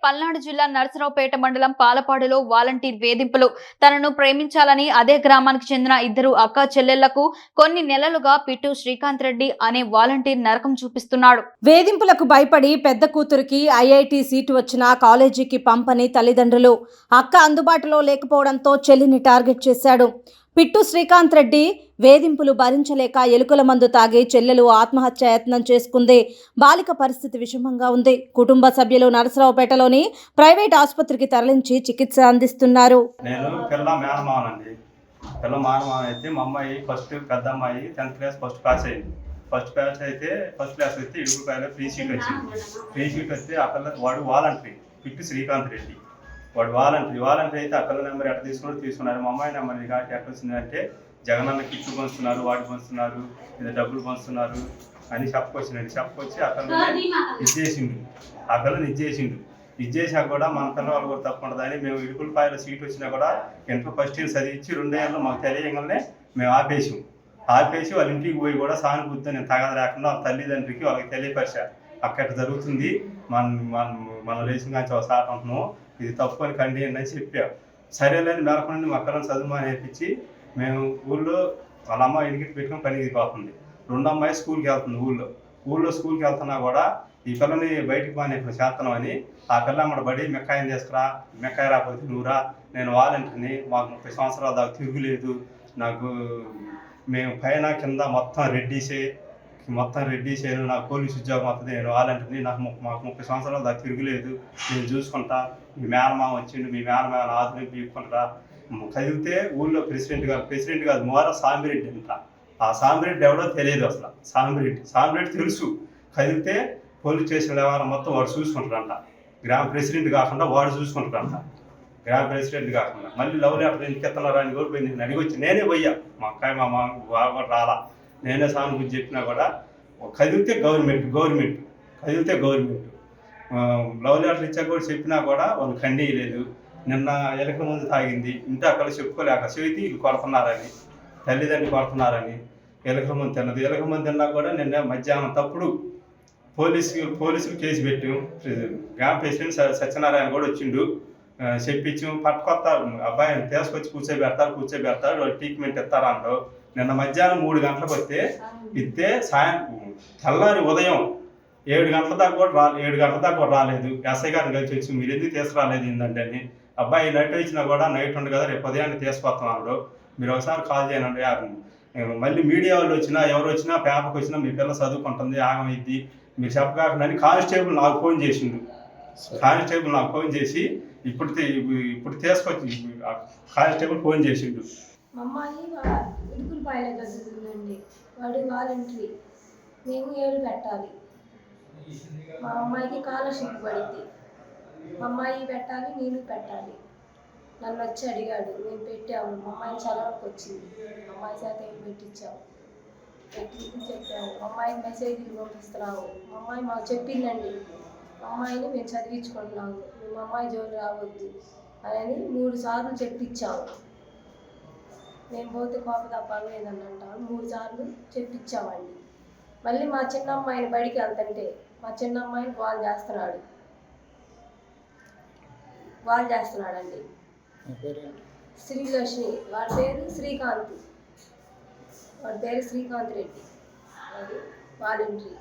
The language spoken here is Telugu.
పల్నాడు జిల్లా నరసరావుపేట మండలం పాలపాడులో వాలంటీర్ వేధింపులు. తనను ప్రేమించాలని అదే గ్రామానికి చెందిన ఇద్దరు అక్క చెల్లెళ్లకు కొన్ని నెలలుగా పిట్టు శ్రీకాంత్ రెడ్డి అనే వాలంటీర్ నరకం చూపిస్తున్నాడు. వేధింపులకు భయపడి పెద్ద కూతురికి ఐఐటి సీటు వచ్చిన కాలేజీకి పంపని తల్లిదండ్రులు. అక్క అందుబాటులో లేకపోవడంతో చెల్లిని టార్గెట్ చేశాడు. పిట్టు శ్రీకాంత్ రెడ్డి వేధింపులు భరించలేక ఎలుకల మందు తాగి చెల్లెలు ఆత్మహత్యాయత్నం చేసుకుంది. బాలిక పరిస్థితి విషమంగా ఉంది. కుటుంబ సభ్యులు నరసరావుపేటలోని ప్రైవేట్ ఆసుపత్రికి తరలించి చికిత్స అందిస్తున్నారు. నేను పిల్ల మేనమామ అయితే మా అమ్మాయి పెద్ద అమ్మాయి 10th క్లాస్ ఫస్ట్ క్లాస్ అయింది. ఫస్ట్ క్లాస్ అయితే ఇడుగుపాయలో ఫ్రీ సీట్ వచ్చింది. ఫ్రీ సీట్ వస్తే ఆ పిల్ల వాడు వాలంటరీ పిట్టు శ్రీకాంత్ రెడ్డి వాడు వాలంటరీ అయితే ఆ పిల్ల నెంబర్ ఎట్లా తీసుకున్నారు. మా అమ్మాయి నెంబర్ ఎట్లా వచ్చిందంటే జగనన్న కిట్లు పంచుతున్నారు, వాటి పంచుతున్నారు, ఇది డబ్బులు పంచుతున్నారు అని చెప్పొచ్చి ఆ పిల్లని ఇచ్చేసాక కూడా మన పిల్లవాళ్ళు కూడా తప్పు ఉంటుందని మేము ఇడుపులపాయలో సీట్ వచ్చినా కూడా ఇంటర్ ఫస్ట్ ఇయర్ చదివించి 2 ఏళ్ళు మాకు తెలియగానే మేము ఆపేసి వాళ్ళ ఇంటికి పోయి కూడా సానుభూతితో నేను తగద లేకుండా వాళ్ళ తల్లిదండ్రికి వాళ్ళకి తెలియపరిచారు. అక్కడ జరుగుతుంది, మనం లేచిన కానీ ఒకసారి అంటున్నాము, ఇది తప్పు అని ఖండియండి అని చెప్పారు. సరేలేని మేరకుండా మా పిల్లల్ని చదువు నేర్పించి మేము ఊళ్ళో వాళ్ళ అమ్మ ఇంటికి పెట్టుకుని పనికి పోతుంది. 2 అమ్మాయి స్కూల్కి వెళ్తుంది. ఊళ్ళో స్కూల్కి వెళ్తున్నా కూడా ఈ పిల్లని బయటికి మానేప్పుడు చేస్తున్నామని ఆ పిల్ల అమ్మడ బడి మెక్కాయిని తీసుకురా, మెక్కాయి రాకపోతే నువ్వురా, నేను వాలంటీర్ని, మాకు 30 సంవత్సరాల దాకా తిరుగులేదు, నాకు మేము పైన కింద మొత్తం రెడ్డిసే నాకు పోలీసు ఉద్యోగం వస్తుంది, నేను వాలంటీర్ని, మాకు 30 సంవత్సరాల దాకా తిరుగులేదు, నేను చూసుకుంటా, మీ మేనమామ వచ్చిండు, మీ మేనమామ ఆధునిక తీసుకుంటా కదిలితే ఊళ్ళో ప్రెసిడెంట్ కాదు మోర సాంబిరెడ్డి అంట. ఆ సాంబిరెడ్డి ఎవడో తెలియదు అసలు. సాంబిరెడ్డి తెలుసు, కదిలితే పోలీస్ స్టేషన్ వ్యవహారం మొత్తం వాడు చూసుకుంటాడంట. గ్రామ ప్రెసిడెంట్ కాకుండా వాడు చూసుకుంటాడంట. మళ్ళీ లవ్ లెటర్ ఎందుకు ఎత్తున్నారా అని కూడా పోయింది. అడిగొచ్చి నేనే పోయా, మా అక్కాయి మా మామ రాలా, నేనే సానుభూతి చెప్పినా కూడా కదిలితే గవర్నమెంట్ లవ్ లెటర్ ఇచ్చా కూడా చెప్పినా కూడా వాళ్ళు ఖండియలేదు. నిన్న ఎలకల ముందు తాగింది, ఇంటి అక్కడ చెప్పుకోలేక చెవితి వీళ్ళు కొడుతున్నారని, తల్లిదండ్రులు కొడుతున్నారని ఎలకల ముందు తిన్నా కూడా నిన్న మధ్యాహ్నం తప్పుడు పోలీసులు కేసు పెట్టాం. గ్రామ ప్రెసిడెంట్ సత్యనారాయణ కూడా వచ్చిండు, చెప్పించాం. కొత్త అబ్బాయిని తీసుకొచ్చి కూర్చోబెడతారు వాళ్ళు ట్రీట్మెంట్ ఇస్తారంటూ. నిన్న మధ్యాహ్నం 3 గంటలకు ఇస్తే తెల్లారి ఉదయం 7 గంటల దాకా కూడా రాలేదు. ఎస్ఐ గారిని కలిసి వచ్చి మీరు ఎందుకు తీసుకురాలేదు ఏంటంటే అని. అబ్బాయి నైట్ వచ్చినా కూడా నైట్ ఉంది కదా, రేపు ఉదయాన్నే తీసుకొస్తున్నాడు, మీరు ఒకసారి కాల్ చేయండి. మళ్ళీ మీడియా వాళ్ళు వచ్చినా ఎవరు వచ్చినా పేపర్కి వచ్చినా మీ పిల్ల చదువుకుంటుంది, ఆగమైద్ది, మీరు చెప్పకాకుండా కానిస్టేబుల్ నాకు ఫోన్ చేసి ఇప్పుడు తీసుకొచ్చి కానిస్టేబుల్ ఫోన్ చేసిండు. మా అమ్మాయి ఇడుపులపాయలో చదువుతుందండి, వాడు వాలంటరీ, మేము ఏడు పెట్టాలి. మా అమ్మాయికి స్కాలర్షిప్ పడింది, మా అమ్మాయి పెట్టాలి, నేను పెట్టాలి. నన్ను వచ్చి అడిగాడు, మేము పెట్టాము. మా అమ్మాయి చదవడానికి వచ్చింది, మా అమ్మాయి చేత ఏం పెట్టించాము, చెప్పాము. మా అమ్మాయికి మెసేజ్లు పంపిస్తున్నాము. మా అమ్మాయి మాకు చెప్పిందండి, మా అమ్మాయిని మేము చదివించుకుంటున్నాము, మా అమ్మాయి జోలు రావద్దు అని 3 సార్లు చెప్పించాము. మేము పోతే కోప పర్లేదని అంటాము. 3 సార్లు చెప్పించామండి. మళ్ళీ మా చిన్న అమ్మాయిని బడికి వెళ్తుంటే మా చిన్న అమ్మాయిని కాల్ చేస్తున్నాడండి. శ్రీలక్ష్మి, వాడి పేరు శ్రీకాంత్ రెడ్డి, వాడి వాలంటరీ.